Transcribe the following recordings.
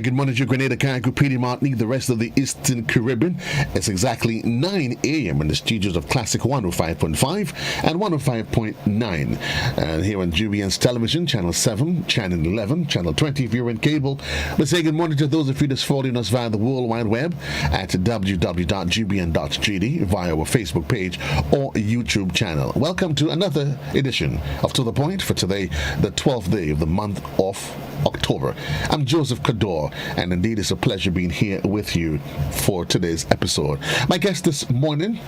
Good morning to you, Grenada, Carriacou, Petite Martinique, the rest of the Eastern Caribbean. It's exactly 9 a.m. in the studios of Classic 105.5 and 105.9. And here on GBN's television, Channel 7, Channel 11, Channel 20 if you're in cable. We say good morning to those of you that's following us via the World Wide Web at www.gbn.gd, via our Facebook page or YouTube channel. Welcome to another edition of To The Point for today, the 12th day of the month of October. I'm Joseph Cadore, and indeed it's a pleasure being here with you for today's episode. My guest this morning,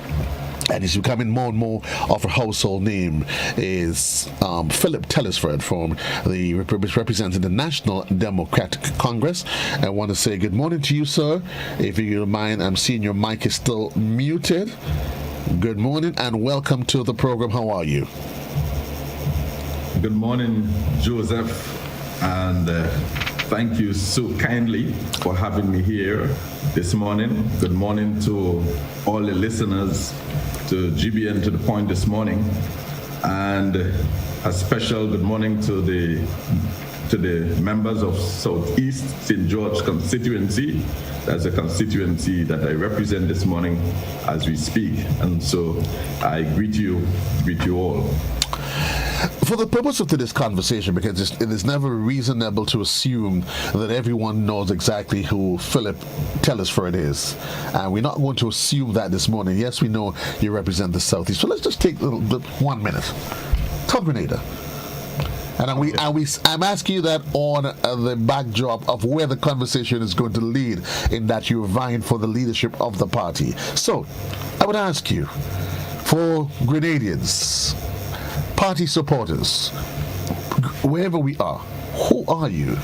and he's becoming more and more of a household name, is Phillip from the representing the National Democratic Congress. I want to say good morning to you, sir. If you don't mind, I'm seeing your mic is still muted. Good morning and welcome to the program. How are you? Good morning, Joseph. And thank you so kindly for having me here this morning. Good morning to all the listeners to GBN To The Point this morning. And a special good morning to the members of Southeast St. George constituency. That's a constituency that I represent this morning as we speak. And so I greet you all. For the purpose of today's conversation, because it is never reasonable to assume that everyone knows exactly who Phillip Telesford is. And we're not going to assume that this morning. Yes, we know you represent the Southeast. So let's just take 1 minute. Talk Grenada. And I'm asking you that on the backdrop of where the conversation is going to lead, in that you're vying for the leadership of the party. So I would ask you, for Grenadians, party supporters, wherever we are, who are you?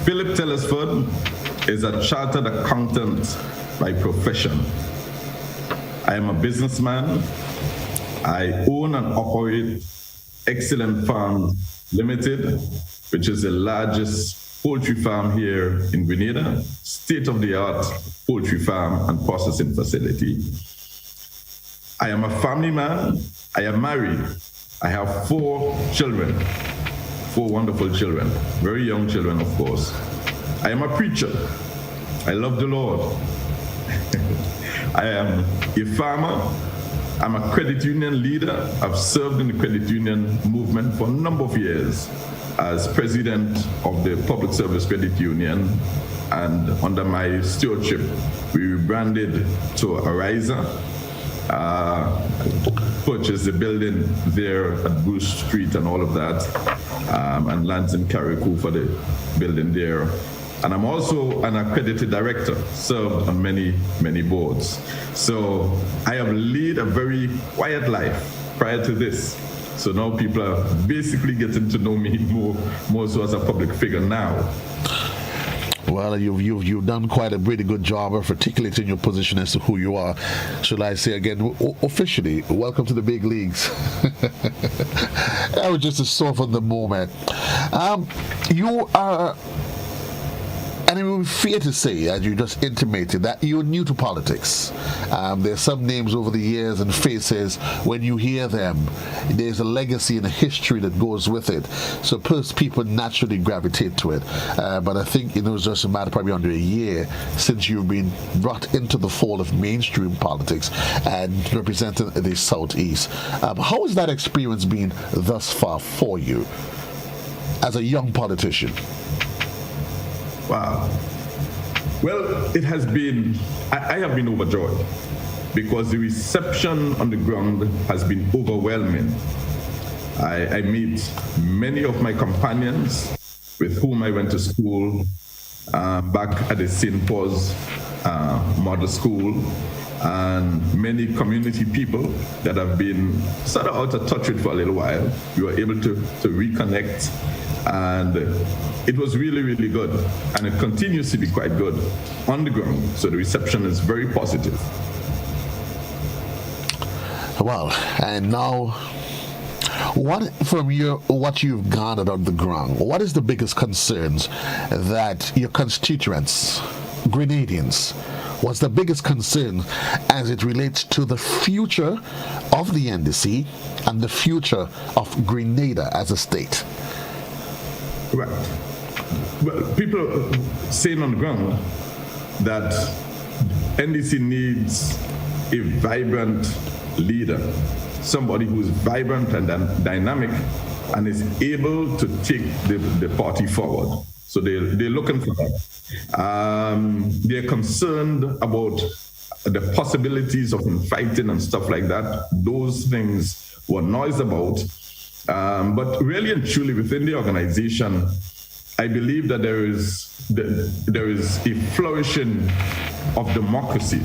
Phillip Telesford is a chartered accountant by profession. I am a businessman. I own and operate Excellent Farm Limited, which is the largest poultry farm here in Grenada, state-of-the-art poultry farm and processing facility. I am a family man. I am married. I have 4 children, 4 wonderful children, very young children, of course. I am a preacher. I love the Lord. I am a farmer. I'm a credit union leader. I've served in the credit union movement for a number of years as president of the Public Service Credit Union. And under my stewardship, we rebranded to Ariza. Purchased the building there at Bruce Street and all of that, and lands in Carriacou for the building there. And I'm also an accredited director, served on many, many boards. So I have led a very quiet life prior to this. So now people are basically getting to know me more so as a public figure now. Well, you've done quite a pretty good job of articulating your position as to who you are. Should I say again, officially, welcome to the big leagues. I was just to soften the moment. You are, and it would be fair to say, as you just intimated, that you're new to politics. There's some names over the years and faces, when you hear them, there's a legacy and a history that goes with it. So people naturally gravitate to it. But I think it's just a matter probably under a year since you've been brought into the fold of mainstream politics and representing the Southeast. How has that experience been thus far for you as a young politician? Wow. Well, it has been, I have been overjoyed because the reception on the ground has been overwhelming. I meet many of my companions with whom I went to school back at the St. Paul's Model School, and many community people that have been sort of out of touch with for a little while. We were able to reconnect, and it was really, really good. And it continues to be quite good on the ground. So the reception is very positive. Well, and now, what you've garnered on the ground, what is the biggest concerns that your constituents, Grenadians, what's the biggest concern as it relates to the future of the NDC and the future of Grenada as a state? Right. well, people saying on the ground that NDC needs a vibrant leader, somebody who is vibrant and dynamic and is able to take the party forward. So they're looking for that. They're concerned about the possibilities of infighting and stuff like that. Those things were noised about. But really and truly within the organization, I believe that there is a flourishing of democracy.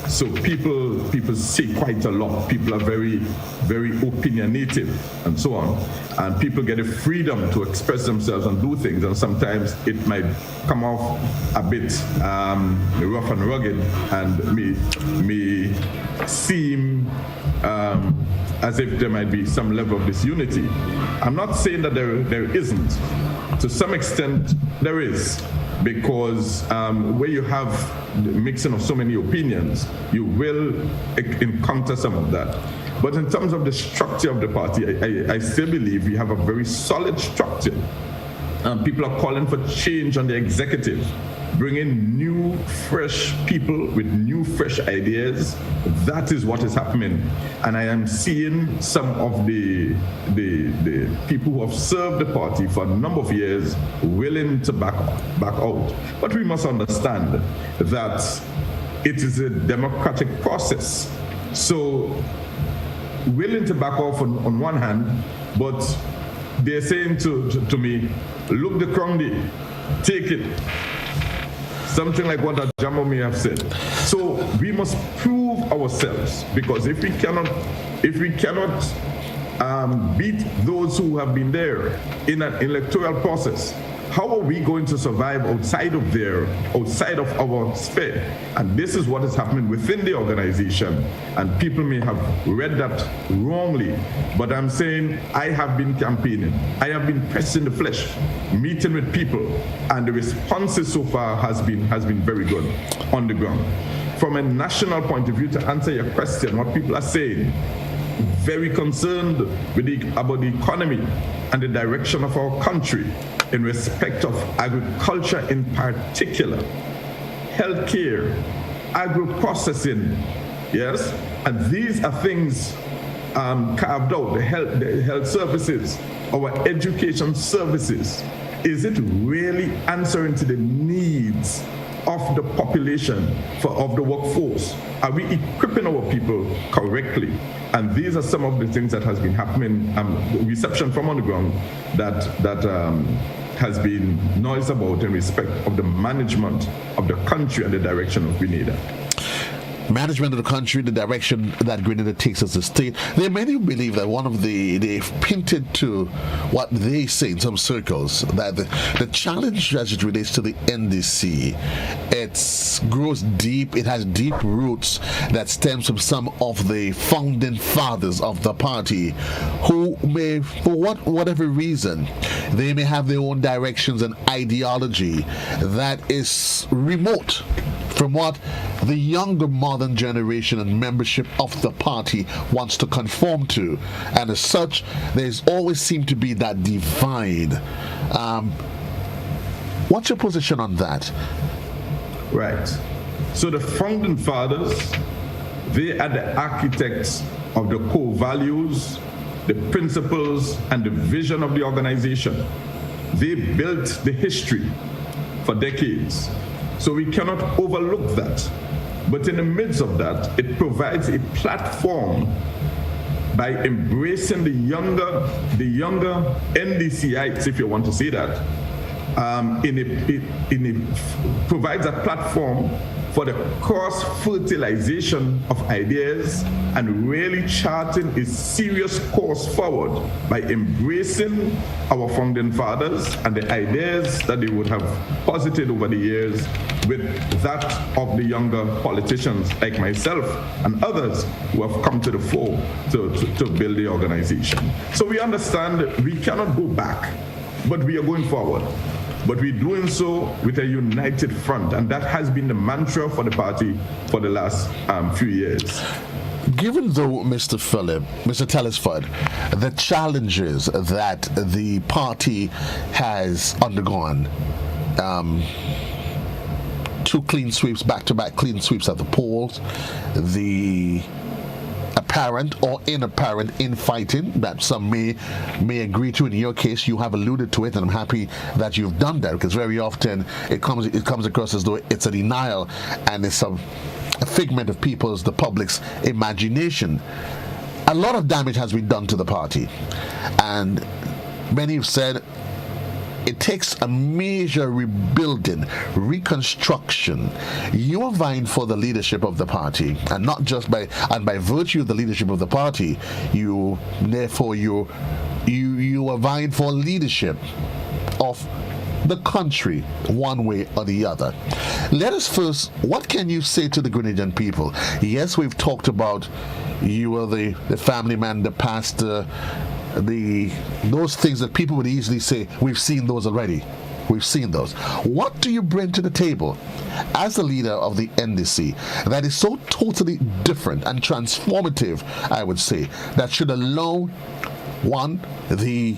So people say quite a lot. People are very, very opinionated and so on. And people get a freedom to express themselves and do things. And sometimes it might come off a bit rough and rugged and may seem as if there might be some level of disunity. I'm not saying that there isn't. To some extent, there is. Because where you have the mixing of so many opinions, you will encounter some of that. But in terms of the structure of the party, I still believe we have a very solid structure. People are calling for change on the executive, bringing new, fresh people with new, fresh ideas. That is what is happening. And I am seeing some of the people who have served the party for a number of years willing to back out. But we must understand that it is a democratic process. So willing to back off on one hand, but they're saying to me, look the Crondi, take it. Something like what Ajamo may have said. So we must prove ourselves, because if we cannot beat those who have been there in an electoral process, how are we going to survive outside of our sphere? And this is what is happening within the organization. And people may have read that wrongly, but I'm saying I have been campaigning. I have been pressing the flesh, meeting with people, and the responses so far has been very good on the ground. From a national point of view, to answer your question, what people are saying, very concerned about the economy and the direction of our country in respect of agriculture in particular, healthcare, agro-processing, yes? And these are things carved out, the health services, our education services. Is it really answering to the needs of the population, of the workforce? Are we equipping our people correctly? And these are some of the things that has been happening, reception from on the ground that has been noised about in respect of the management of the country and the direction of Grenada. Management of the country, the direction that Grenada takes as a state. There are many who believe that they've hinted to what they say in some circles, that the challenge as it relates to the NDC, it grows deep, it has deep roots that stems from some of the founding fathers of the party who may, for whatever reason, they may have their own directions and ideology that is remote from what the younger modern generation and membership of the party wants to conform to. And as such, there's always seemed to be that divide. What's your position on that? Right. So the founding fathers, they are the architects of the core values, the principles, and the vision of the organization. They built the history for decades. So we cannot overlook that. But in the midst of that, it provides a platform by embracing the younger NDCites, if you want to say that. It provides a platform for the cross-fertilization of ideas and really charting a serious course forward by embracing our founding fathers and the ideas that they would have posited over the years with that of the younger politicians like myself and others who have come to the fore to build the organization. So we understand we cannot go back, but we are going forward. But we're doing so with a united front, and that has been the mantra for the party for the last few years. Given though, Mr. Phillip, Mr. Telesford, the challenges that the party has undergone, two clean sweeps, back-to-back clean sweeps at the polls, the apparent or inapparent infighting that some may agree to. In your case, you have alluded to it, and I'm happy that you've done that, because very often it comes across as though it's a denial and it's a figment of the public's imagination. A lot of damage has been done to the party, and many have said it takes a major rebuilding, reconstruction. You are vying for the leadership of the party, and not just by virtue of the leadership of the party, you are vying for leadership of the country, one way or the other. Let us first, what can you say to the Grenadian people? Yes, we've talked about you are the family man, the pastor, those things that people would easily say, we've seen those already. We've seen those. What do you bring to the table as the leader of the NDC that is so totally different and transformative, I would say, that should allow, one, the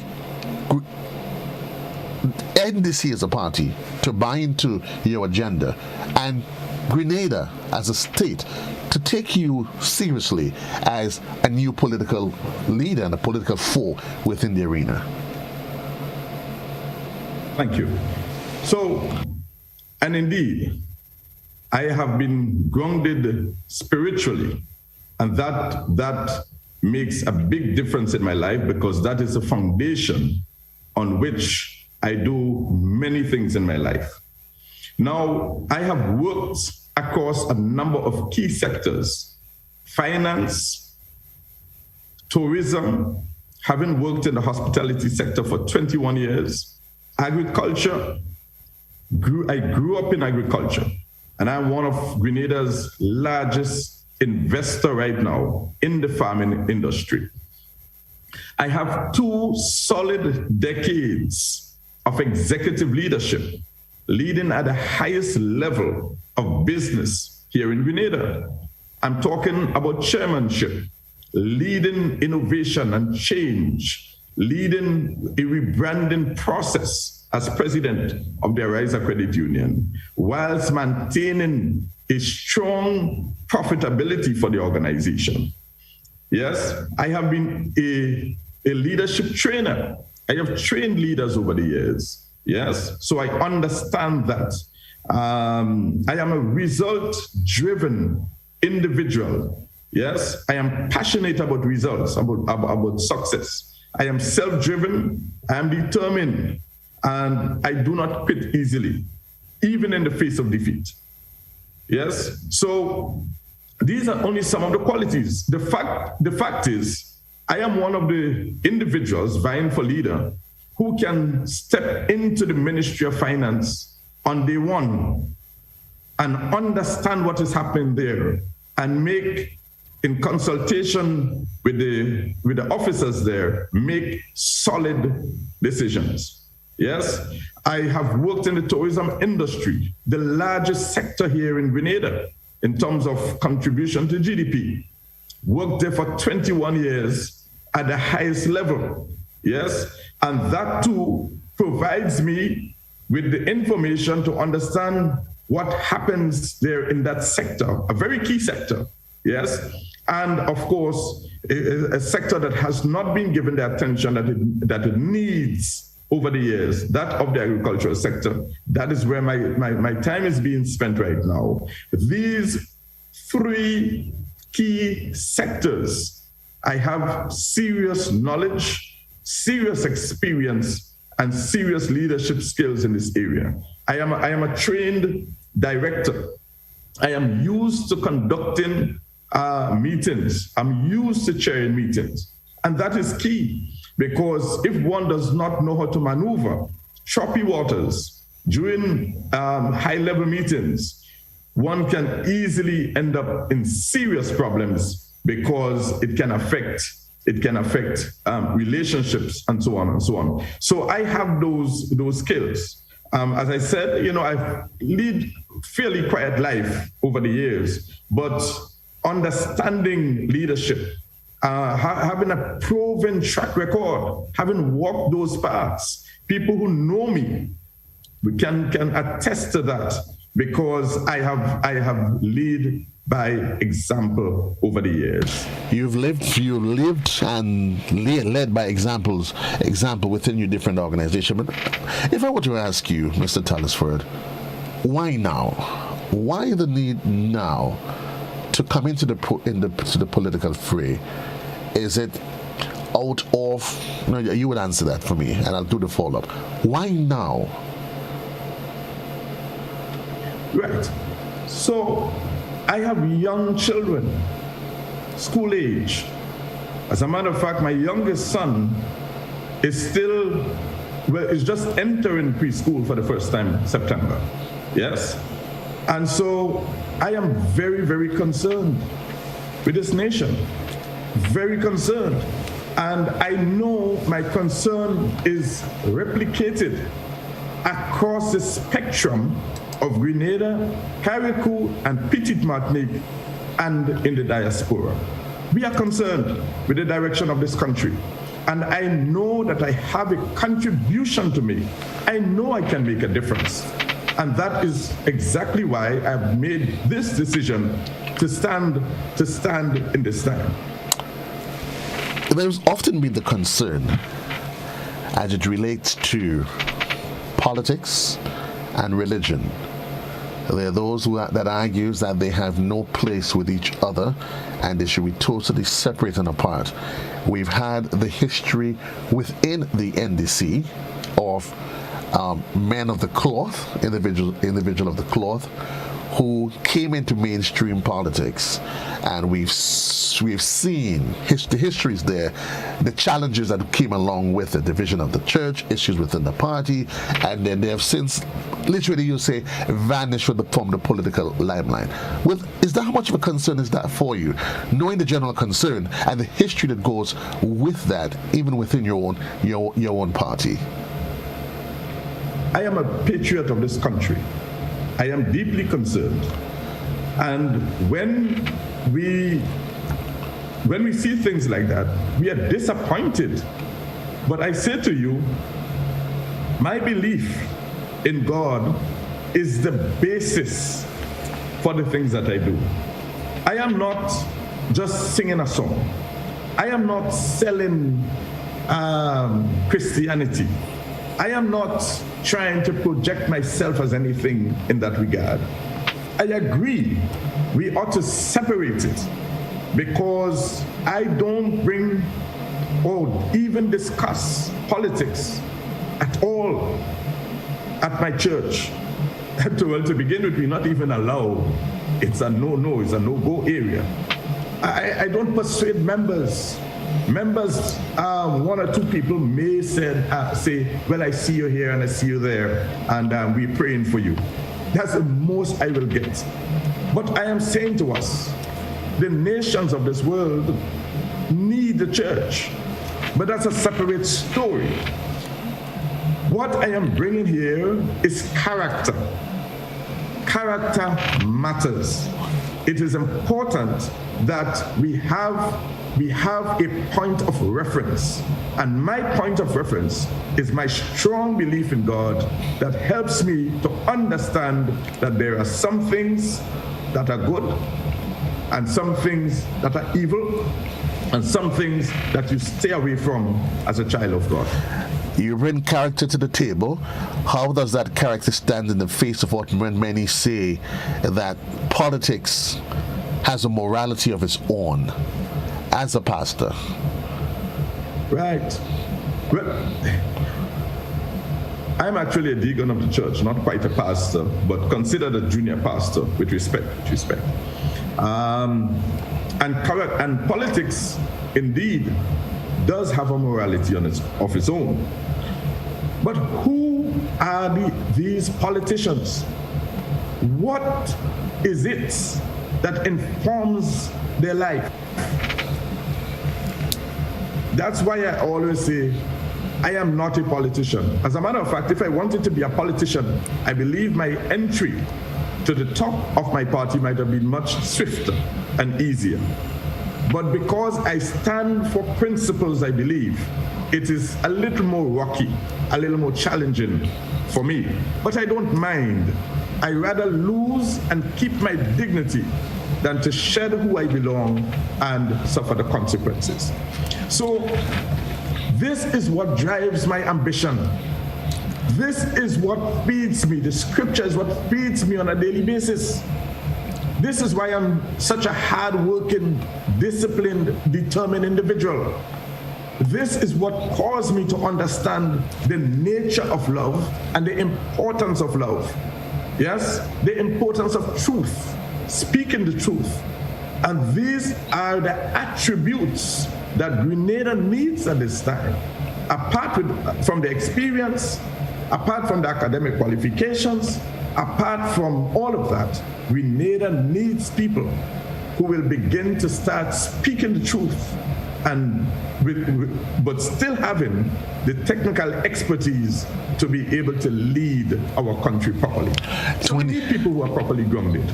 NDC as a party to buy into your agenda, and Grenada as a state to take you seriously as a new political leader and a political foe within the arena? Thank you. So, and indeed, I have been grounded spiritually, and that makes a big difference in my life, because that is the foundation on which I do many things in my life. Now, I have worked across a number of key sectors: finance, tourism, having worked in the hospitality sector for 21 years, agriculture. I grew up in agriculture, and I'm one of Grenada's largest investor right now in the farming industry. I have 2 solid decades of executive leadership, leading at the highest level of business here in Grenada. I'm talking about chairmanship, leading innovation and change, leading a rebranding process as president of the Arise Credit Union, whilst maintaining a strong profitability for the organization. Yes, I have been a leadership trainer. I have trained leaders over the years. Yes, so I understand that. I am a result-driven individual. Yes, I am passionate about results, about success. I am self-driven, I am determined, and I do not quit easily, even in the face of defeat. Yes, so these are only some of the qualities. The fact is, I am one of the individuals vying for leader who can step into the Ministry of Finance on day one and understand what is happening there and make, in consultation with the officers there, make solid decisions. Yes, I have worked in the tourism industry, the largest sector here in Grenada in terms of contribution to GDP. Worked there for 21 years at the highest level. Yes, and that too provides me with the information to understand what happens there in that sector, a very key sector. Yes, and of course, a sector that has not been given the attention that it needs over the years, that of the agricultural sector. That is where my time is being spent right now. These 3 key sectors, I have serious knowledge, serious experience, and serious leadership skills in this area. I am a trained director. I am used to conducting meetings. I'm used to chairing meetings. And that is key, because if one does not know how to maneuver choppy waters during high-level meetings, one can easily end up in serious problems, because it can affect relationships and so on and so on. So I have those skills. As I said, I lead fairly quiet life over the years, but understanding leadership, having a proven track record, having walked those paths. People who know me can attest to that, because I have led by example over the years. You lived and led by example within your different organizations. But if I were to ask you, Mr. Tallisford, why now? Why the need now to come into the political fray? Is it out of? No, you would answer that for me, and I'll do the follow-up. Why now? Right. So I have young children, school age. As a matter of fact, my youngest son is just entering preschool for the first time in September. Yes. And so I am very, very concerned with this nation. Very concerned. And I know my concern is replicated across the spectrum of Grenada, Carriacou, and Petite Martinique, and in the diaspora. We are concerned with the direction of this country. And I know that I have a contribution to make. I know I can make a difference. And that is exactly why I've made this decision to stand in this time. There's often been the concern as it relates to politics and religion. There are those that argues that they have no place with each other and they should be totally separate and apart. We've had the history within the NDC of men of the cloth, individual of the cloth, who came into mainstream politics, and we've seen the histories there, the challenges that came along with the division of the church, issues within the party, and then they have since, literally, you say, vanished from the political limelight. How much of a concern is that for you, knowing the general concern and the history that goes with that, even within your own party? I am a patriot of this country. I am deeply concerned. And when we see things like that, we are disappointed. But I say to you, my belief in God is the basis for the things that I do. I am not just singing a song. I am not selling Christianity. I am not trying to project myself as anything in that regard. I agree we ought to separate it, because I don't bring or even discuss politics at all at my church. To begin with, we not even allow. It's a no-no, it's a no-go area. I don't persuade members. Members, one or two people may say, well, I see you here and I see you there, and we're praying for you. That's the most I will get. But I am saying to us, the nations of this world need the church. But that's a separate story. What I am bringing here is character. Character matters. It is important that we have a point of reference. And my point of reference is my strong belief in God that helps me to understand that there are some things that are good and some things that are evil and some things that you stay away from as a child of God. You bring character to the table. How does that character stand in the face of what many say that politics has a morality of its own as a pastor? Right. Well, I'm actually a deacon of the church, not quite a pastor, but considered a junior pastor with respect. And politics, indeed, does have a morality of its own. But who are these politicians? What is it that informs their life? That's why I always say, I am not a politician. As a matter of fact, if I wanted to be a politician, I believe my entry to the top of my party might have been much swifter. and easier. But because I stand for principles I believe, it is a little more rocky, a little more challenging for me. But I don't mind. I rather lose and keep my dignity than to shed who I belong and suffer the consequences. So this is what drives my ambition. This is what feeds me. The scripture is what feeds me on a daily basis. This is why I'm such a hard-working, disciplined, determined individual. This is what caused me to understand the nature of love and the importance of love. Yes, the importance of truth, speaking the truth. And these are the attributes that Grenada needs at this time. Apart from the experience, apart from the academic qualifications, apart from all of that, Grenada needs people who will begin to start speaking the truth, and but still having the technical expertise to be able to lead our country properly. So we need people who are properly grounded.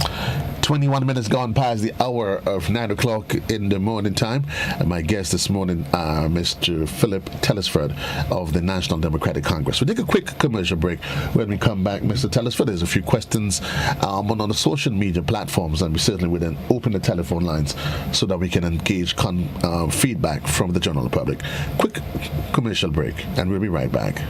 21 minutes gone past the hour of 9 o'clock in the morning time. And my guest this morning, Mr. Phillip Telesford of the National Democratic Congress. We'll take a quick commercial break. When we come back, Mr. Telesford, there's a few questions on the social media platforms, and we certainly will then open the telephone lines so that we can engage feedback from the general public. Quick commercial break, and we'll be right back.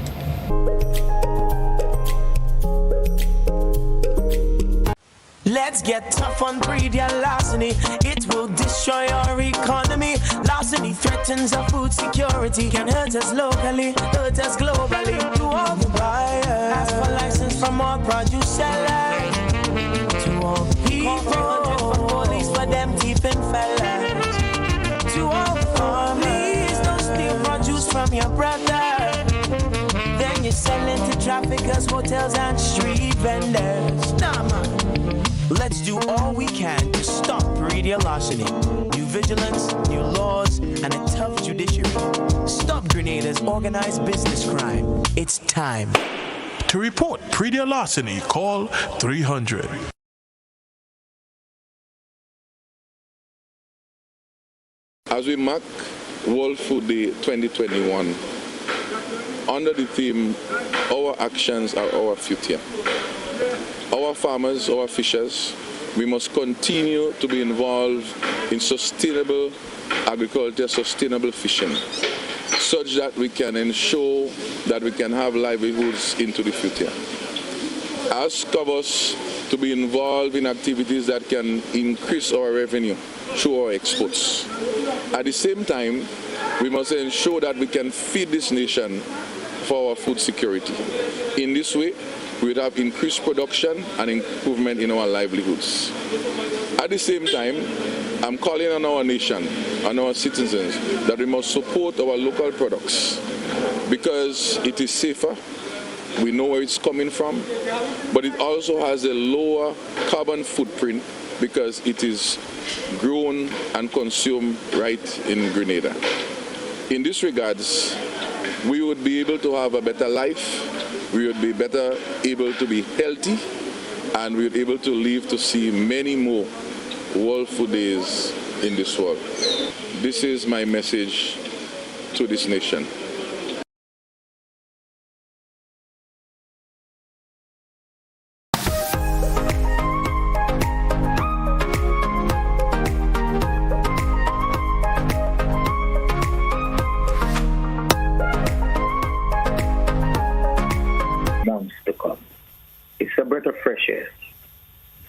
Let's get tough on breed larceny. It will destroy our economy. Larceny threatens our food security. Can hurt us locally, hurt us globally. To all the buyers, ask for license from all produce sellers. To all people, 400 for police for them thieving fellas. To all farmers, please don't steal produce from your brother. Then you sell it to traffickers, hotels and street vendors. Nah, man. Let's do all we can to stop radio larceny. New vigilance, new laws, and a tough judiciary. Stop Grenada's organized business crime. It's time. To report pre-deal larceny, call 300. As we mark World Food Day 2021, under the theme, our actions are our future. Our farmers, our fishers, we must continue to be involved in sustainable agriculture, sustainable fishing, such that we can ensure that we can have livelihoods into the future. Ask of us to be involved in activities that can increase our revenue through our exports. At the same time, we must ensure that we can feed this nation for our food security. In this way, we would have increased production and improvement in our livelihoods. At the same time, I'm calling on our nation, on our citizens, that we must support our local products because it is safer, we know where it's coming from, but it also has a lower carbon footprint because it is grown and consumed right in Grenada. In this regards, we would be able to have a better life, we would be better able to be healthy, and we would be able to live to see many more World Food Days in this world. This is my message to this nation.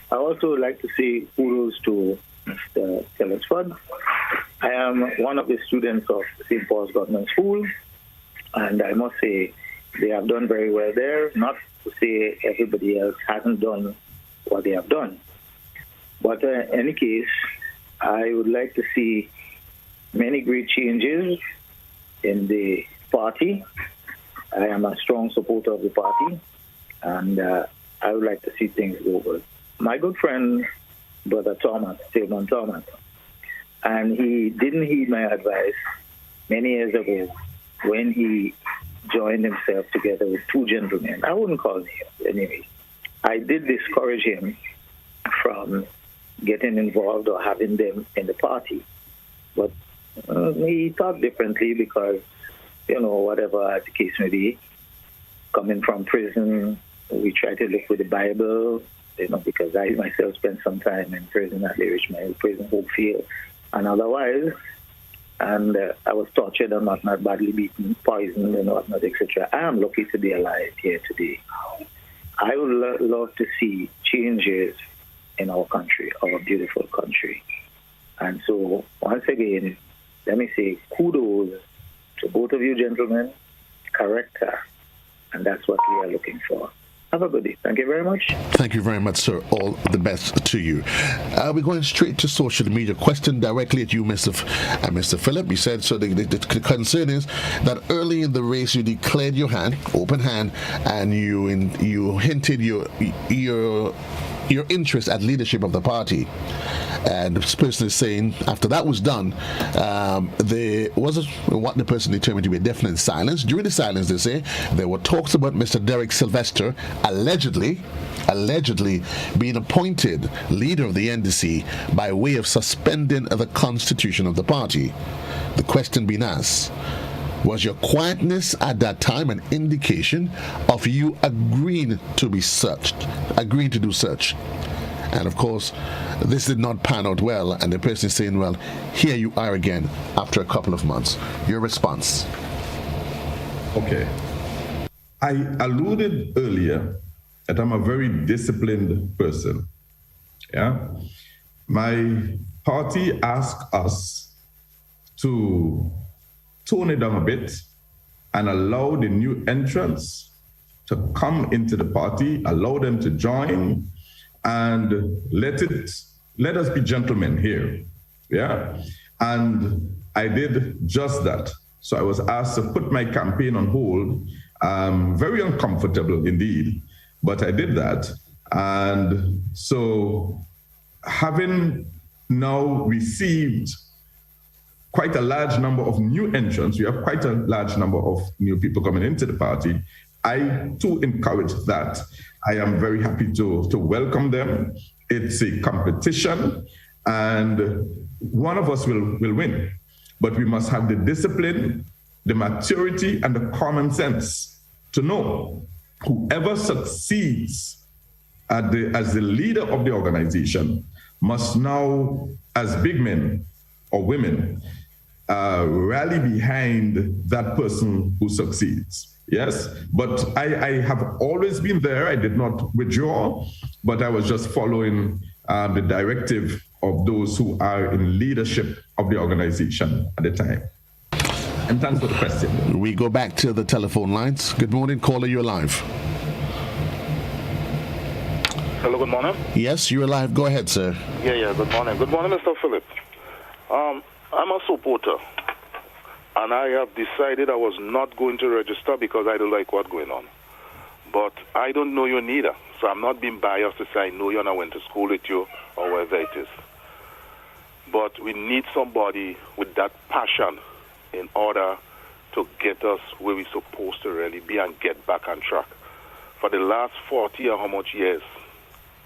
I also would like to say kudos to Mr. Telesford. I am one of the students of St. Paul's Government School, and I must say they have done very well there. Not to say everybody else hasn't done what they have done. But in any case, I would like to see many great changes in the party. I am a strong supporter of the party, and I would like to see things go well. My good friend, Brother Thomas, Stephen Thomas, and he didn't heed my advice many years ago when he joined himself together with two gentlemen. I wouldn't call names anyway. I did discourage him from getting involved or having them in the party. But we thought differently because, whatever the case may be, coming from prison, we try to look with the Bible, because I myself spent some time in prison at the Richmond Prison Hopefield and otherwise. And I was tortured and not badly beaten, poisoned and whatnot, etc. I am lucky to be alive here today. I would love to see changes in our country, our beautiful country. And so, once again, let me say kudos to both of you gentlemen, character, and that's what we are looking for. Have a good day. Thank you very much. Thank you very much, sir. All the best to you. We're going straight to social media. Question directly at you, Mr. Phillip. You said, so the concern is that early in the race you declared your hand, open hand, and you hinted your interest at leadership of the party. And this person is saying after that was done, there was what the person determined to be a definite silence. During the silence, they say, there were talks about Mr. Derek Sylvester allegedly being appointed leader of the NDC by way of suspending the constitution of the party. The question being asked, was your quietness at that time an indication of you agreeing to do such? And of course, this did not pan out well, and the person is saying, well, here you are again after a couple of months. Your response? Okay. I alluded earlier that I'm a very disciplined person. Yeah. My party asked us to tone it down a bit and allow the new entrants to come into the party, allow them to join, and let us be gentlemen here. Yeah. And I did just that. So I was asked to put my campaign on hold. Very uncomfortable indeed, but I did that. And so having now received quite a large number of new entrants, we have quite a large number of new people coming into the party, I too encourage that. I am very happy to welcome them. It's a competition and one of us will win, but we must have the discipline, the maturity, and the common sense to know whoever succeeds as the leader of the organization must now, as big men or women, rally behind that person who succeeds. Yes, but I have always been there. I did not withdraw, but I was just following the directive of those who are in leadership of the organization at the time. And thanks for the question. We go back to the telephone lines. Good morning, caller, you're live. Hello, good morning. Yes, you're live. Go ahead, sir. Yeah, good morning. Good morning, Mr. Phillip. I'm a supporter, and I have decided I was not going to register because I don't like what's going on. But I don't know you neither, so I'm not being biased to say I know you and I went to school with you or wherever it is. But we need somebody with that passion in order to get us where we're supposed to really be and get back on track. For the last 40 or how much years,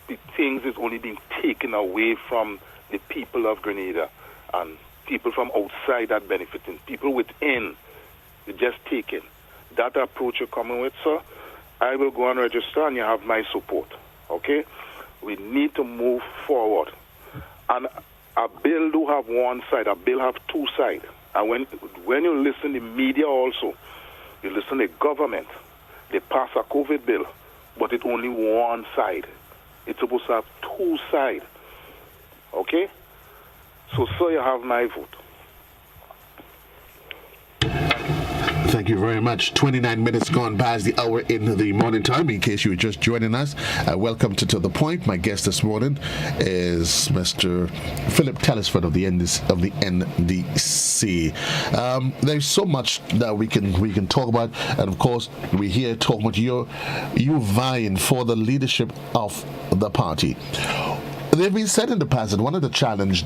the things is only being taken away from the people of Grenada, and people from outside that benefiting, people within, they just taking. That approach you're coming with, sir, I will go and register and you have my support, okay? We need to move forward. And a bill do have one side, a bill have two sides. And when you listen to the media also, you listen to the government, they pass a COVID bill, but it's only one side. It's supposed to have two sides, okay? So, sir, you have my vote. Thank you very much. 29 minutes gone past the hour in the morning time. In case you were just joining us, welcome to The Point. My guest this morning is Mr. Phillip Telesford of the NDC. There's so much that we can talk about, and of course, we're here talking about you vying for the leadership of the party. They've been said in the past that one of the challenges,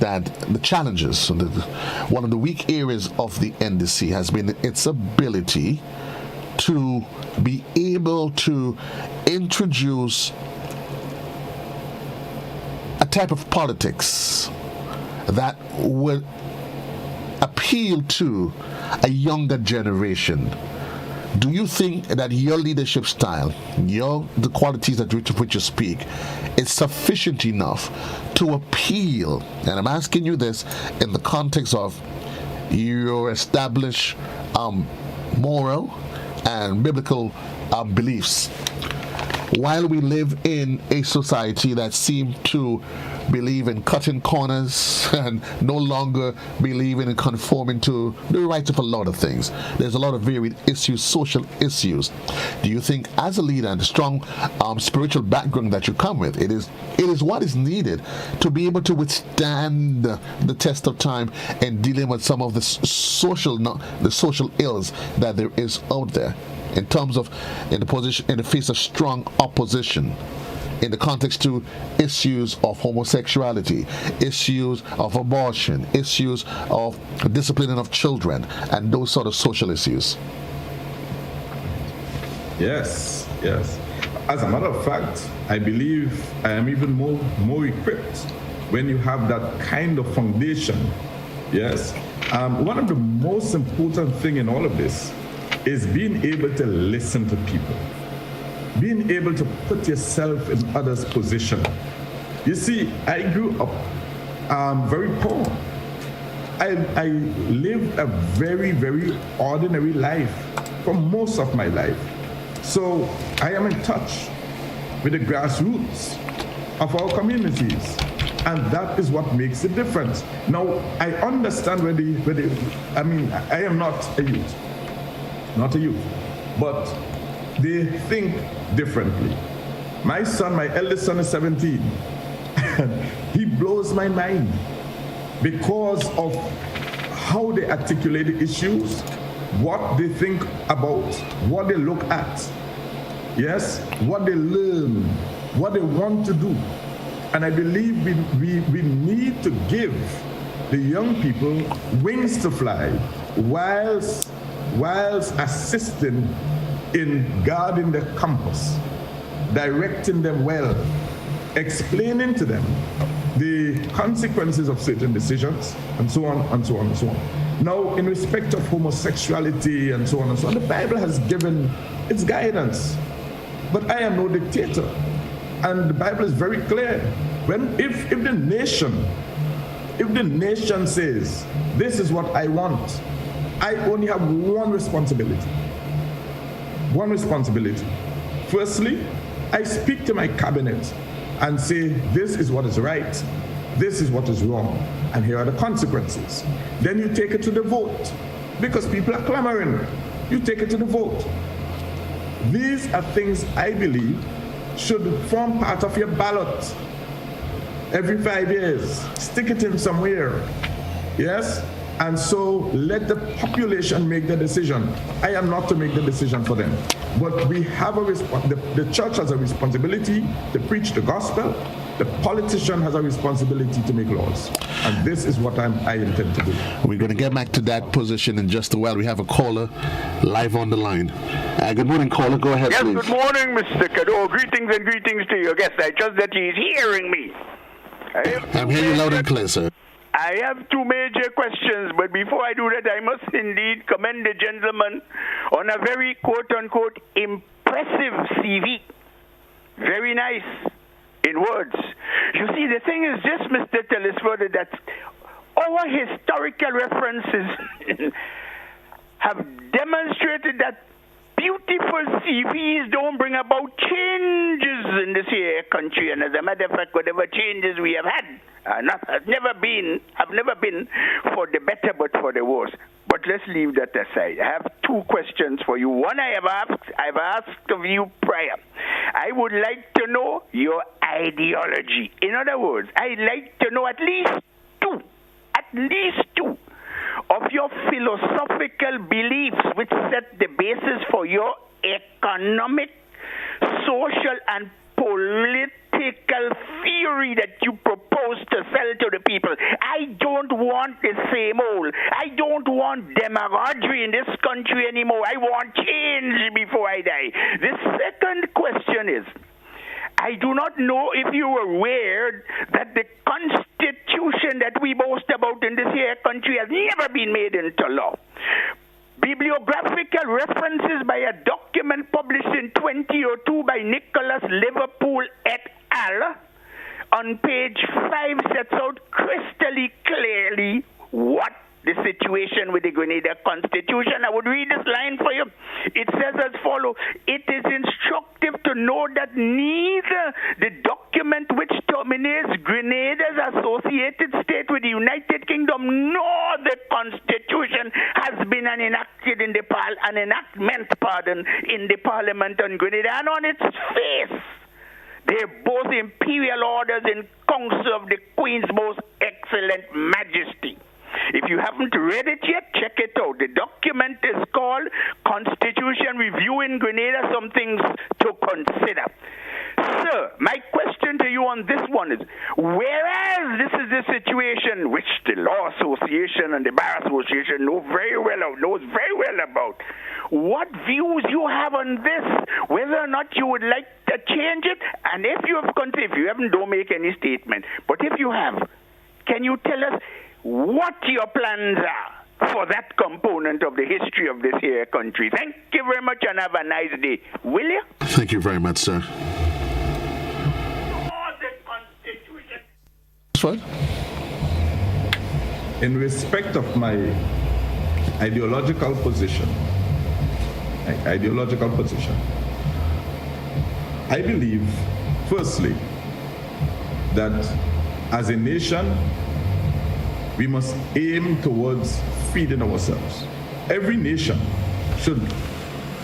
one of the weak areas of the NDC has been its ability to be able to introduce a type of politics that would appeal to a younger generation, do you think that your leadership style, the qualities that which you speak, is sufficient enough to appeal? And I'm asking you this in the context of your established moral and biblical beliefs, while we live in a society that seems to believe in cutting corners and no longer believe in conforming to the rights of a lot of things. There's a lot of varied issues, social issues. Do you think, as a leader and the strong spiritual background that you come with, it is what is needed to be able to withstand the test of time and dealing with some of the social ills that there is out there, in terms of in the face of strong opposition, in the context to issues of homosexuality, issues of abortion, issues of disciplining of children, and those sort of social issues? Yes. As a matter of fact, I believe I am even more equipped when you have that kind of foundation. Yes. One of the most important thing in all of this is being able to listen to people. Being able to put yourself in others' position. You see, I grew up very poor. I lived a very, very ordinary life for most of my life. So I am in touch with the grassroots of our communities. And that is what makes the difference. Now, I understand I am not a youth, but they think differently. My eldest son is 17. He blows my mind because of how they articulate the issues, what they think about, what they look at, yes, what they learn, what they want to do. And I believe we need to give the young people wings to fly whilst assisting in guarding the compass, directing them well, explaining to them the consequences of certain decisions, and so on and so on and so on. Now, in respect of homosexuality and so on and so on, the Bible has given its guidance, but I am no dictator, and the Bible is very clear. If the nation says, this is what I want, I only have one responsibility. Firstly, I speak to my cabinet and say, this is what is right, this is what is wrong, and here are the consequences. Then you take it to the vote, because people are clamoring. You take it to the vote. These are things I believe should form part of your ballot. Every 5 years, stick it in somewhere, yes? And so let the population make the decision. I am not to make the decision for them. But we have the church has a responsibility to preach the gospel. The politician has a responsibility to make laws. And this is what I intend to do. We're going to get back to that position in just a while. We have a caller live on the line. Good morning, caller. Go ahead, please. Yes, good morning, Mr. Cadore. Greetings and greetings to your guest. I trust that he is hearing me. I'm hearing you loud and clear, sir. I have two major questions, but before I do that, I must indeed commend the gentleman on a very quote-unquote impressive CV. Very nice in words. You see, the thing is this, Mr. Telesford, that our historical references have demonstrated that beautiful CVs don't bring about changes in this here country, and as a matter of fact, whatever changes we have had have never been for the better but for the worse. But let's leave that aside. I have two questions for you. One I've asked of you prior. I would like to know your ideology. In other words, I'd like to know at least two of your philosophical beliefs which set the basis for your economic, social, and political theory that you propose to sell to the people. I don't want the same old. I don't want demagoguery in this country anymore. I want change before I die. The second question is, I do not know if you were aware that the Constitution that we boast about in this here country has never been made into law. Bibliographical references by a document published in 2002 by Nicholas Liverpool et al. On page 5 sets out crystally clearly what the situation with the Grenada Constitution. I would read this line for you. It says as follows: it is instructive to know that neither the document which terminates Grenada's associated state with the United Kingdom nor the Constitution has been enacted in the in the Parliament on Grenada. And on its face, they're both imperial orders in council of the Queen's most excellent majesty. If you haven't read it yet, check it out. The document is called Constitution Review in Grenada, Some Things to Consider. Sir, my question to you on this one is, whereas this is the situation which the Law Association and the Bar Association knows very well about, what views you have on this, whether or not you would like to change it, and if you have considered, if you haven't, don't make any statement, but if you have, can you tell us what your plans are for that component of the history of this here country? Thank you very much and have a nice day. Will you? Thank you very much, sir. That's fine. In respect of my ideological position, I believe, firstly, that as a nation, we must aim towards feeding ourselves. Every nation should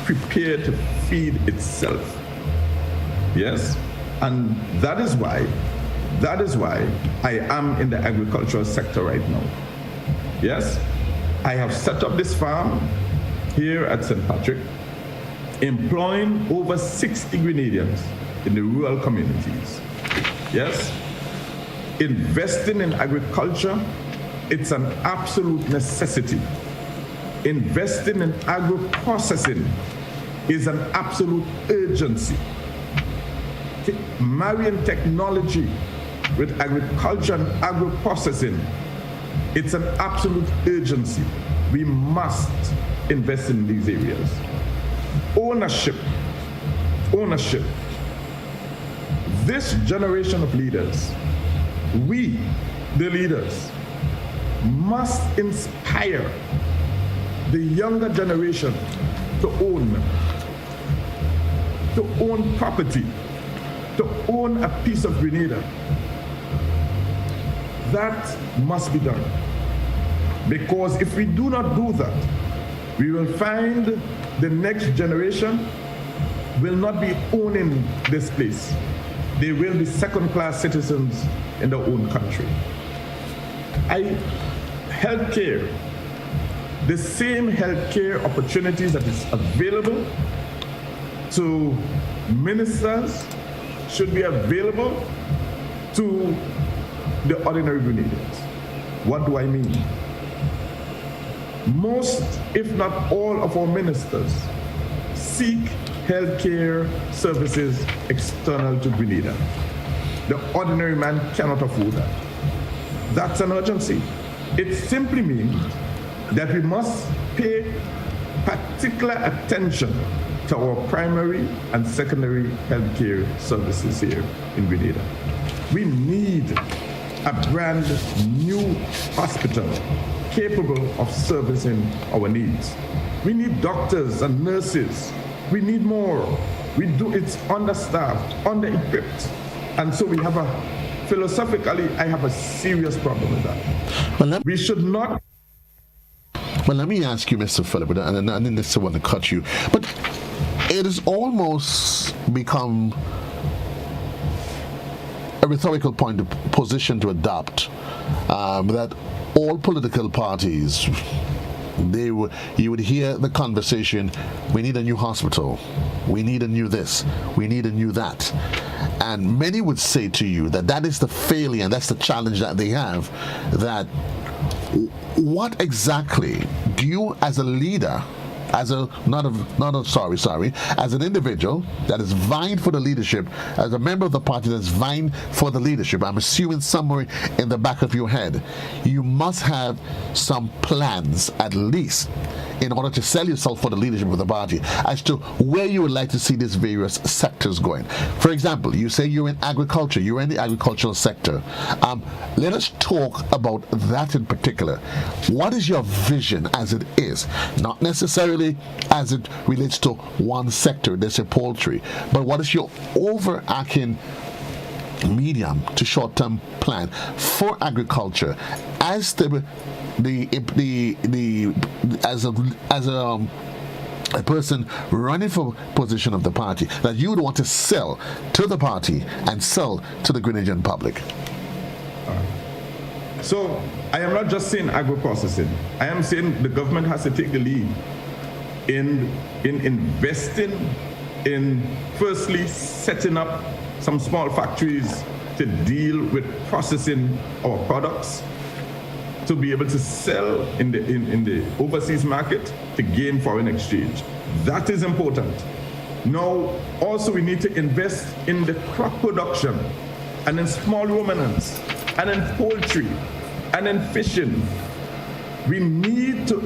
prepare to feed itself. Yes? And that is why I am in the agricultural sector right now. Yes? I have set up this farm here at St. Patrick, employing over 60 Grenadians in the rural communities. Yes? Investing in agriculture, it's an absolute necessity. Investing in agro-processing is an absolute urgency. Marrying technology with agriculture and agro-processing, it's an absolute urgency. We must invest in these areas. Ownership. This generation of leaders, we, the leaders, must inspire the younger generation to own property, to own a piece of Grenada. That must be done. Because if we do not do that, we will find the next generation will not be owning this place. They will be second-class citizens in their own country. Healthcare, the same healthcare opportunities that is available to ministers should be available to the ordinary Grenadians. What do I mean? Most, if not all, of our ministers seek healthcare services external to Grenada. The ordinary man cannot afford that. That's an urgency. It simply means that we must pay particular attention to our primary and secondary healthcare services here in Grenada. We need a brand new hospital capable of servicing our needs. We need doctors and nurses. We need more. It's understaffed, under-equipped. And so we have philosophically, I have a serious problem with that. We should not. Well, let me ask you, Mr. Phillip, and I didn't necessarily want to cut you, but it has almost become a rhetorical position to adopt that all political parties, you would hear the conversation, we need a new hospital, we need a new this, we need a new that. And many would say to you that is the failure and that's the challenge that they have, that what exactly do you as a leader as an individual that is vying for the leadership, as a member of the party that's vying for the leadership, I'm assuming somewhere in the back of your head, you must have some plans, at least, in order to sell yourself for the leadership of the party as to where you would like to see these various sectors going. For example, you say you're in agriculture, you're in the agricultural sector. Let us talk about that in particular. What is your vision as it is? Not necessarily as it relates to one sector, let's say poultry, but what is your overarching medium to short-term plan for agriculture as a person running for position of the party that you would want to sell to the party and sell to the Grenadian public? So I am not just saying agro-processing. I am saying the government has to take the lead in investing in, firstly, setting up some small factories to deal with processing our products, to be able to sell in the overseas market to gain foreign exchange. That is important. Now, also we need to invest in the crop production and in small ruminants and in poultry and in fishing. We need to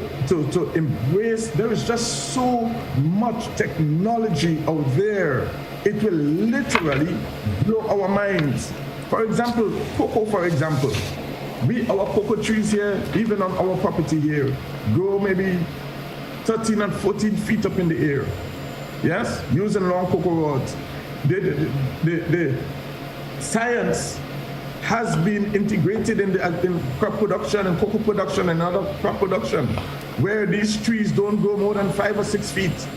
embrace, there is just so much technology out there. It will literally blow our minds. For example, cocoa, for example. Our cocoa trees here, even on our property here, grow maybe 13 and 14 feet up in the air. Yes, using long cocoa rods. The science has been integrated in crop production and cocoa production and other crop production, where these trees don't grow more than 5 or 6 feet.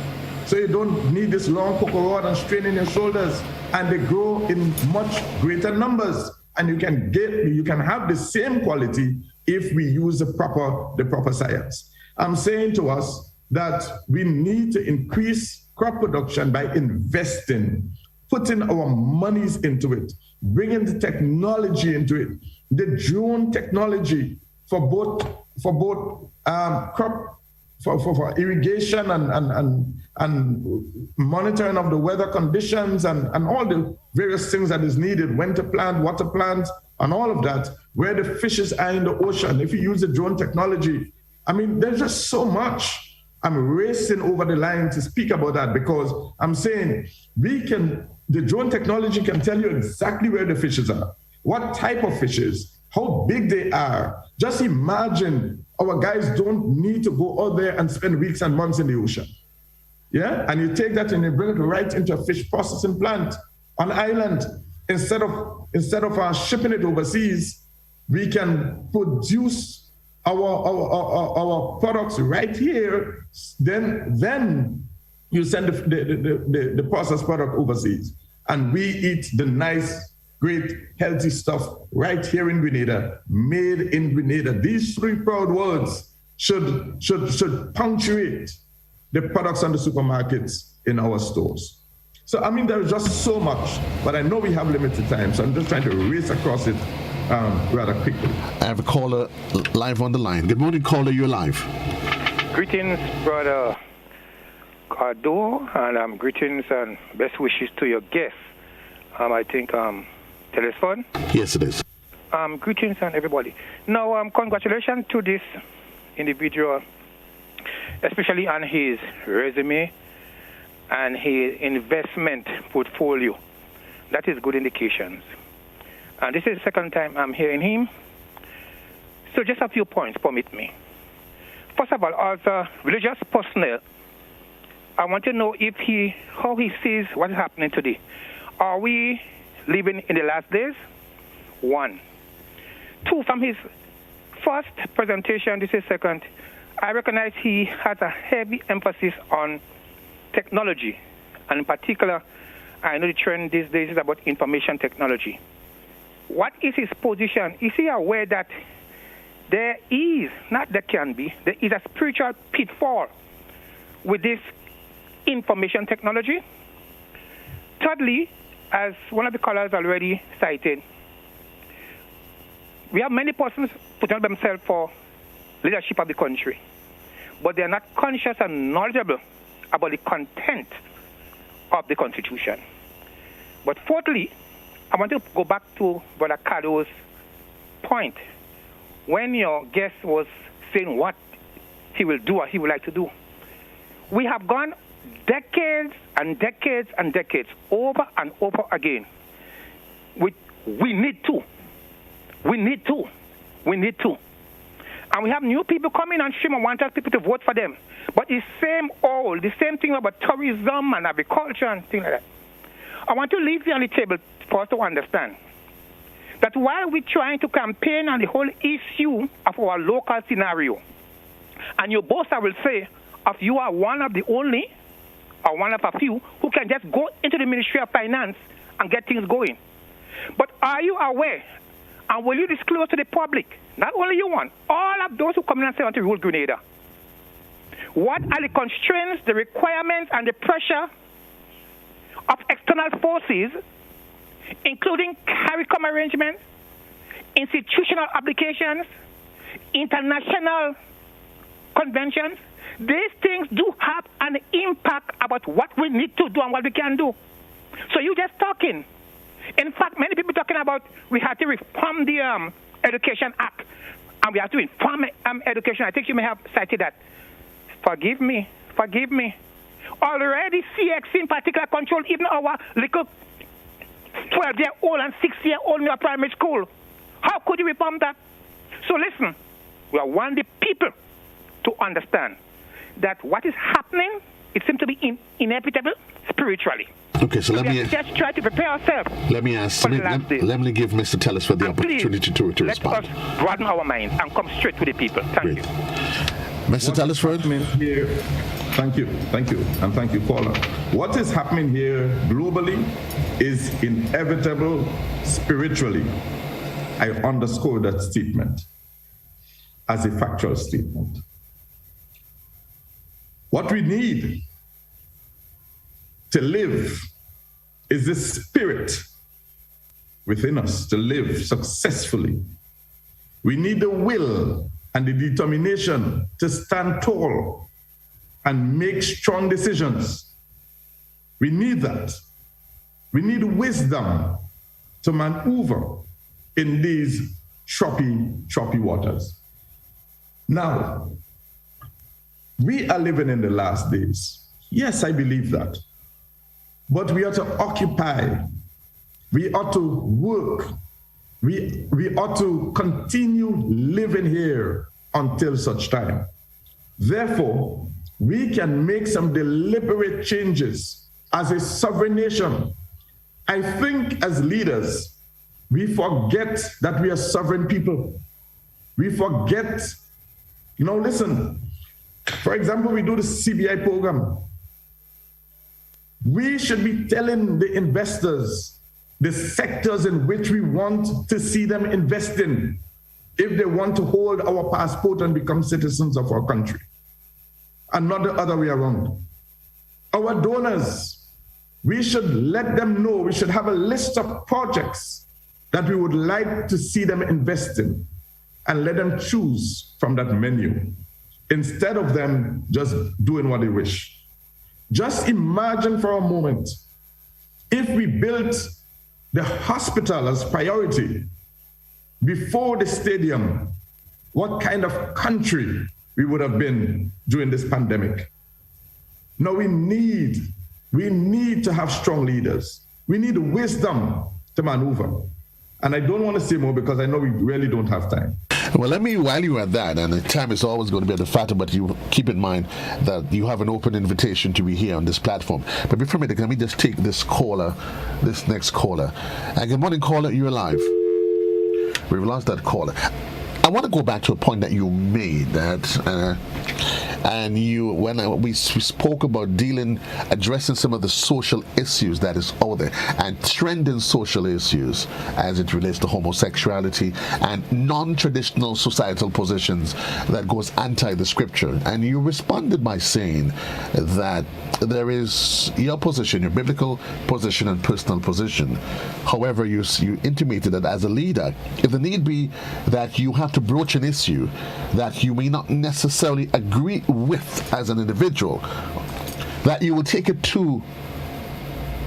So you don't need this long cocoa rod and straining your shoulders, and they grow in much greater numbers. And you can have the same quality if we use the proper science. I'm saying to us that we need to increase crop production by investing, putting our monies into it, bringing the technology into it, the drone technology for irrigation and monitoring of the weather conditions and all the various things that is needed, when to plant, what to plant, and all of that, where the fishes are in the ocean. If you use the drone technology, I mean, there's just so much. I'm racing over the line to speak about that because I'm saying the drone technology can tell you exactly where the fishes are, what type of fishes, how big they are. Just imagine our guys don't need to go out there and spend weeks and months in the ocean. Yeah, and you take that and you bring it right into a fish processing plant on island. Instead of shipping it overseas, we can produce our products right here. Then you send the processed product overseas, and we eat the nice, great, healthy stuff right here in Grenada, made in Grenada. These three proud words should punctuate the products on the supermarkets in our stores. So, I mean, there's just so much, but I know we have limited time, so I'm just trying to race across it rather quickly. I have a caller live on the line. Good morning, caller, you're live. Greetings, brother Cadore, and greetings and best wishes to your guests. I think telephone. Yes, it is. Greetings and everybody. Now, congratulations to this individual, especially on his resume and his investment portfolio. That is good indications. And this is the second time I'm hearing him. So just a few points, permit me. First of all, as a religious personnel, I want to know how he sees what is happening today. Are we living in the last days? 1. 2, from his first presentation, this is second, I recognize he has a heavy emphasis on technology. And in particular, I know the trend these days is about information technology. What is his position? Is he aware that there is a spiritual pitfall with this information technology? Thirdly, as one of the callers already cited, we have many persons putting up themselves for leadership of the country. but they are not conscious and knowledgeable about the content of the Constitution. But fourthly, I want to go back to Brother Cadore's point when your guest was saying what he will do or he would like to do. We have gone decades and decades and decades over and over again. We need to. And we have new people coming on stream and want us people to vote for them. But the same thing about tourism and agriculture and things like that. I want to leave it on the table for us to understand that while we're trying to campaign on the whole issue of our local scenario, and you both, I will say, if you are one of the only or one of a few who can just go into the Ministry of Finance and get things going. But are you aware, and will you disclose to the public, not only you one, all of those who come in and say want to rule Grenada, what are the constraints, the requirements, and the pressure of external forces, including CARICOM arrangements, institutional obligations, international conventions? These things do have an impact about what we need to do and what we can do. So you just talking. In fact, many people talking about we have to reform the Education Act, and we have to reform education. I think you may have cited that. Forgive me. Already CX in particular control even our little 12-year-old and 6-year-old in our primary school. How could you reform that? So listen, we want the people to understand that what is happening, it seems to be inevitable spiritually. Okay, so let me just try to prepare ourselves. Let me give Mr. Telesford the opportunity to respond. Let us broaden our minds and come straight to the people. Thank you. Mr. Telesford? Thank you, and thank you, caller. What is happening here globally is inevitable spiritually. I underscore that statement as a factual statement. What we need to live is the spirit within us to live successfully. We need the will and the determination to stand tall and make strong decisions. We need that. We need wisdom to maneuver in these choppy waters. Now, we are living in the last days. Yes, I believe that. But we are to occupy. We ought to work. We ought to continue living here until such time. Therefore, we can make some deliberate changes as a sovereign nation. I think as leaders, we forget that we are sovereign people. We forget, listen, for example, we do the CBI program. We should be telling the investors the sectors in which we want to see them invest in if they want to hold our passport and become citizens of our country, and not the other way around. Our donors, we should let them know, we should have a list of projects that we would like to see them invest in and let them choose from that menu instead of them just doing what they wish. Just imagine for a moment if we built the hospital as priority before the stadium, what kind of country we would have been during this pandemic. Now we need to have strong leaders. We need wisdom to maneuver. And I don't want to say more because I know we really don't have time. Well, while you're at that, and the time is always going to be at the factor, but you keep in mind that you have an open invitation to be here on this platform. But before me, let me just take this next caller. Good morning, caller, you're live. We've lost that caller. I want to go back to a point that you made that, when we spoke about addressing some of the social issues that is out there and trending social issues as it relates to homosexuality and non-traditional societal positions that goes anti the scripture. And you responded by saying that there is your position, your biblical position and personal position. However, you intimated that as a leader, if the need be that you have to broach an issue that you may not necessarily agree with as an individual, that you will take it to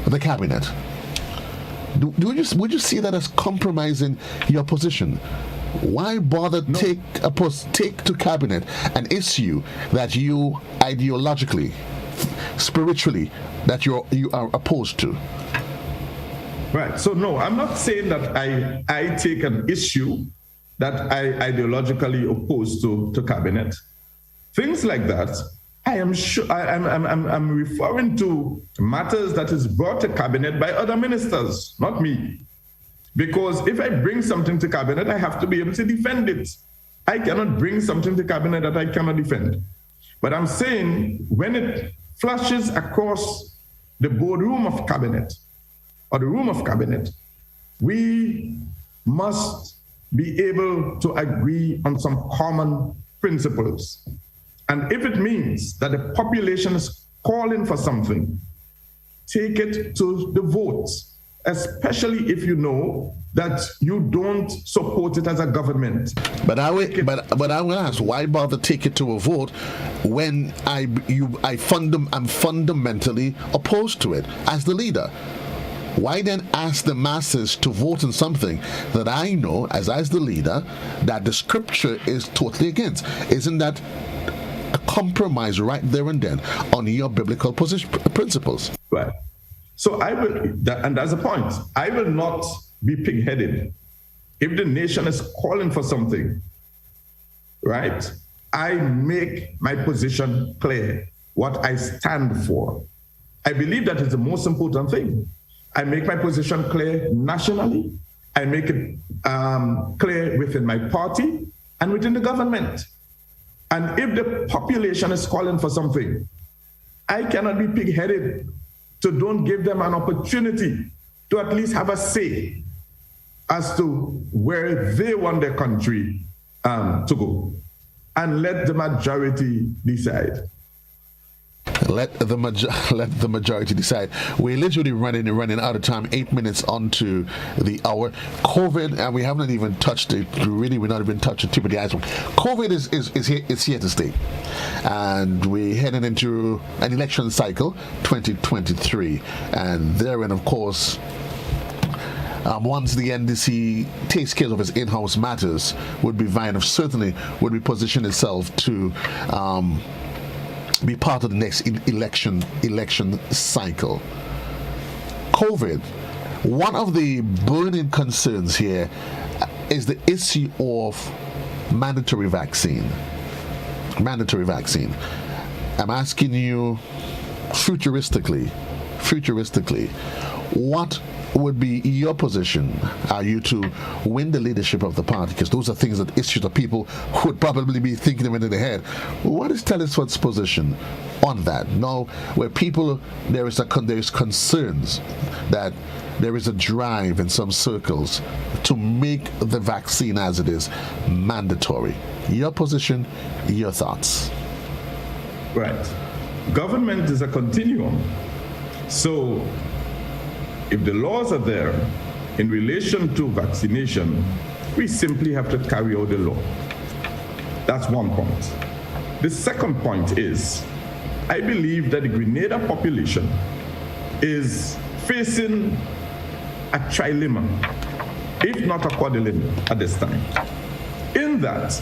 the cabinet. Would you see that as compromising your position? Why bother take to cabinet an issue that you ideologically, spiritually, that you are opposed to? Right. So no, I'm not saying that I take an issue that I ideologically oppose to cabinet. Things like that, I am sure I'm referring to matters that is brought to cabinet by other ministers, not me. Because if I bring something to cabinet, I have to be able to defend it. I cannot bring something to cabinet that I cannot defend. But I'm saying when it flashes across the boardroom of cabinet or the room of cabinet, we must be able to agree on some common principles. And if it means that the population is calling for something, take it to the votes, especially if you know that you don't support it as a government. But I will ask, why bother take it to a vote when I'm fundamentally opposed to it as the leader? Why then ask the masses to vote on something that I know, as the leader, that the scripture is totally against? Isn't that a compromise right there and then on your biblical principles? Right. So I will, and that's the point, I will not be pig-headed. If the nation is calling for something, right, I make my position clear, what I stand for. I believe that is the most important thing. I make my position clear nationally. I make it clear within my party and within the government. And if the population is calling for something, I cannot be pig-headed to don't give them an opportunity to at least have a say as to where they want their country to go. And let the majority decide. Let the majority decide. We're literally running out of time. 8 minutes onto the hour. COVID, and we haven't even touched it. Really, we're not even touching the tip of the iceberg. COVID is here to stay, and we're heading into an election cycle, 2023, and therein, of course, once the NDC takes care of its in-house matters, would be certainly would be positioned itself to be part of the next election cycle. COVID, one of the burning concerns here is the issue of mandatory vaccine. I'm asking you futuristically, what would be your position? Are you to win the leadership of the party? Because those are things, that issues that people would probably be thinking them into their head. What is Telesford's position on that? Now, where there is concerns that there is a drive in some circles to make the vaccine as it is mandatory. Your position, your thoughts. Right. Government is a continuum. So if the laws are there in relation to vaccination, we simply have to carry out the law. That's one point. The second point is, I believe that the Grenada population is facing a trilemma, if not a quadrilemma at this time. In that,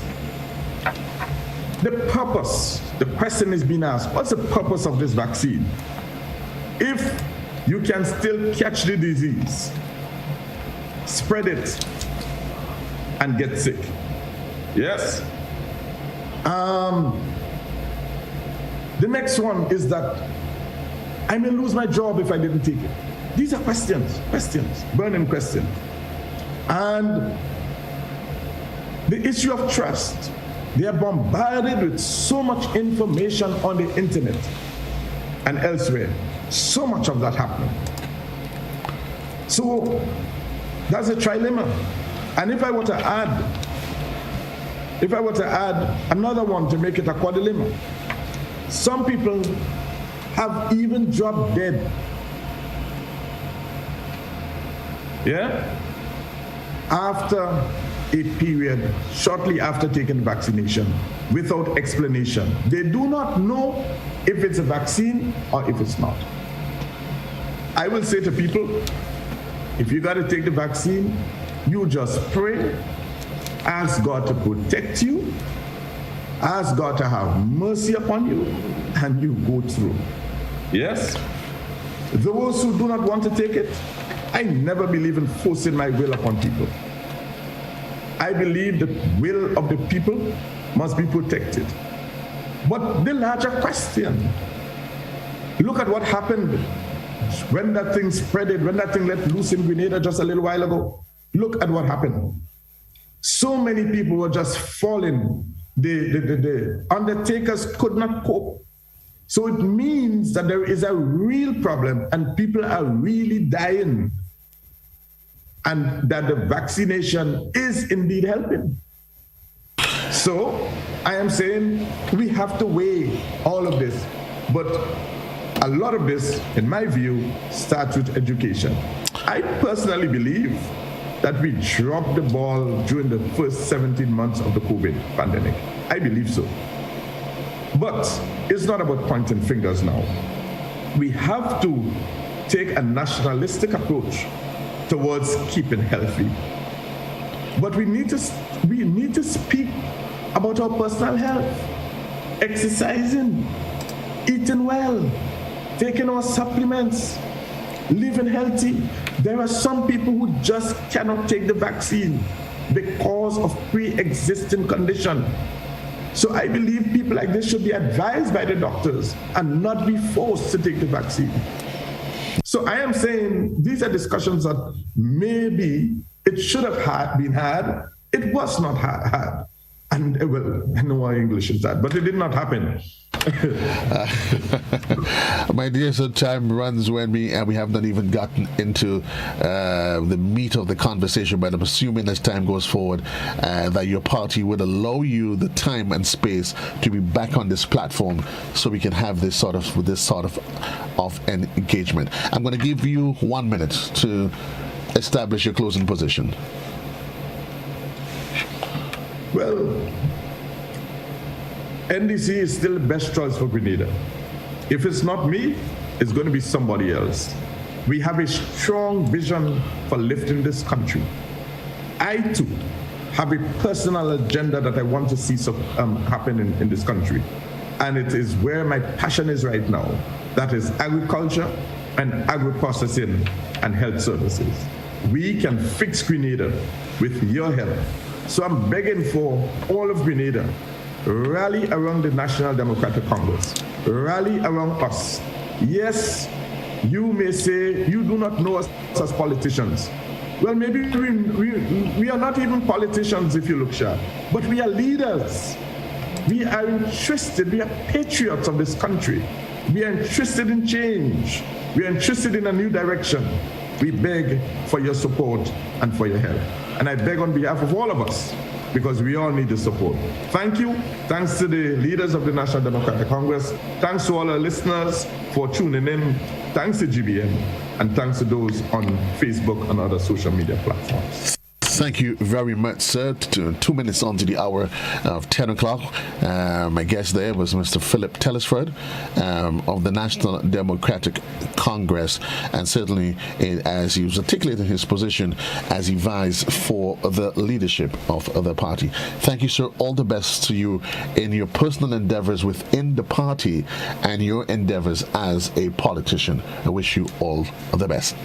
the question is being asked, what's the purpose of this vaccine? If you can still catch the disease, spread it, and get sick. Yes? The next one is that I may lose my job if I didn't take it. These are questions, burning questions. And the issue of trust. They are bombarded with so much information on the internet and elsewhere. So much of that happening. So that's a trilemma. And if I were to add another one to make it a quadrilemma, some people have even dropped dead. Yeah? After a period shortly after taking the vaccination without explanation. They do not know if it's a vaccine or if it's not. I will say to people, if you got to take the vaccine, you just pray, ask God to protect you, ask God to have mercy upon you, and you go through. Yes? Those who do not want to take it, I never believe in forcing my will upon people. I believe the will of the people must be protected. But the larger question, look at what happened when that thing spreaded, when that thing let loose in Grenada just a little while ago. Look at what happened. So many people were just falling. The undertakers could not cope. So it means that there is a real problem and people are really dying, and that the vaccination is indeed helping. So I am saying we have to weigh all of this, but a lot of this, in my view, starts with education. I personally believe that we dropped the ball during the first 17 months of the COVID pandemic. I believe so. But it's not about pointing fingers now. We have to take a nationalistic approach towards keeping healthy. But we need to speak about our personal health, exercising, eating well, taking our supplements, living healthy. There are some people who just cannot take the vaccine because of pre-existing condition. So I believe people like this should be advised by the doctors and not be forced to take the vaccine. So I am saying these are discussions that maybe it should have been had. It was not had. And well, I know why English is that, but it did not happen. My dear, so time runs when we have not even gotten into the meat of the conversation, but I'm assuming as time goes forward that your party would allow you the time and space to be back on this platform so we can have this sort of an engagement. I'm going to give you 1 minute to establish your closing position. Well, NDC is still the best choice for Grenada. If it's not me, it's going to be somebody else. We have a strong vision for lifting this country. I too have a personal agenda that I want to see happen in this country. And it is where my passion is right now. That is agriculture and agro-processing and health services. We can fix Grenada with your help. So I'm begging for all of Grenada, rally around the National Democratic Congress, rally around us. Yes, you may say you do not know us as politicians. Well, maybe we are not even politicians if you look sharp, but we are leaders. We are interested, we are patriots of this country. We are interested in change. We are interested in a new direction. We beg for your support and for your help. And I beg on behalf of all of us, because we all need the support. Thank you. Thanks to the leaders of the National Democratic Congress. Thanks to all our listeners for tuning in. Thanks to GBN. And thanks to those on Facebook and other social media platforms. Thank you very much, sir. 2 minutes on to the hour of 10 o'clock. My guest there was Mr. Phillip Telesford of the National Democratic Congress, and certainly as he was articulating his position as he vies for the leadership of the party. Thank you, sir. All the best to you in your personal endeavors within the party and your endeavors as a politician. I wish you all the best.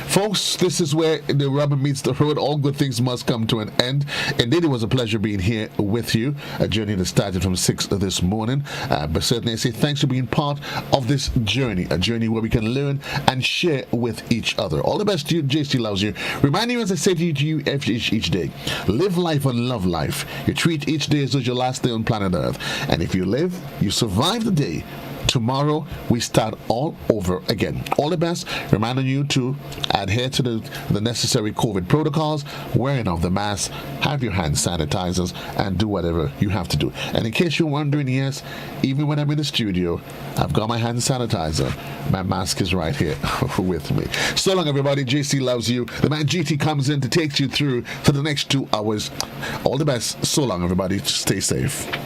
Folks, this is where the rubber meets the road. All good things must come to an end. Indeed, it was a pleasure being here with you. A journey that started from 6 this morning. But certainly I say thanks for being part of this journey. A journey where we can learn and share with each other. All the best to you. JC loves you. Reminding you, as I say to you each day, live life and love life. You treat each day as though it's your last day on planet Earth. And if you live, you survive the day. Tomorrow, we start all over again. All the best. Reminding you to adhere to the necessary COVID protocols, wearing of the mask, have your hand sanitizers, and do whatever you have to do. And in case you're wondering, yes, even when I'm in the studio, I've got my hand sanitizer. My mask is right here with me. So long, everybody. JC loves you. The man GT comes in to take you through for the next 2 hours. All the best. So long, everybody. Stay safe.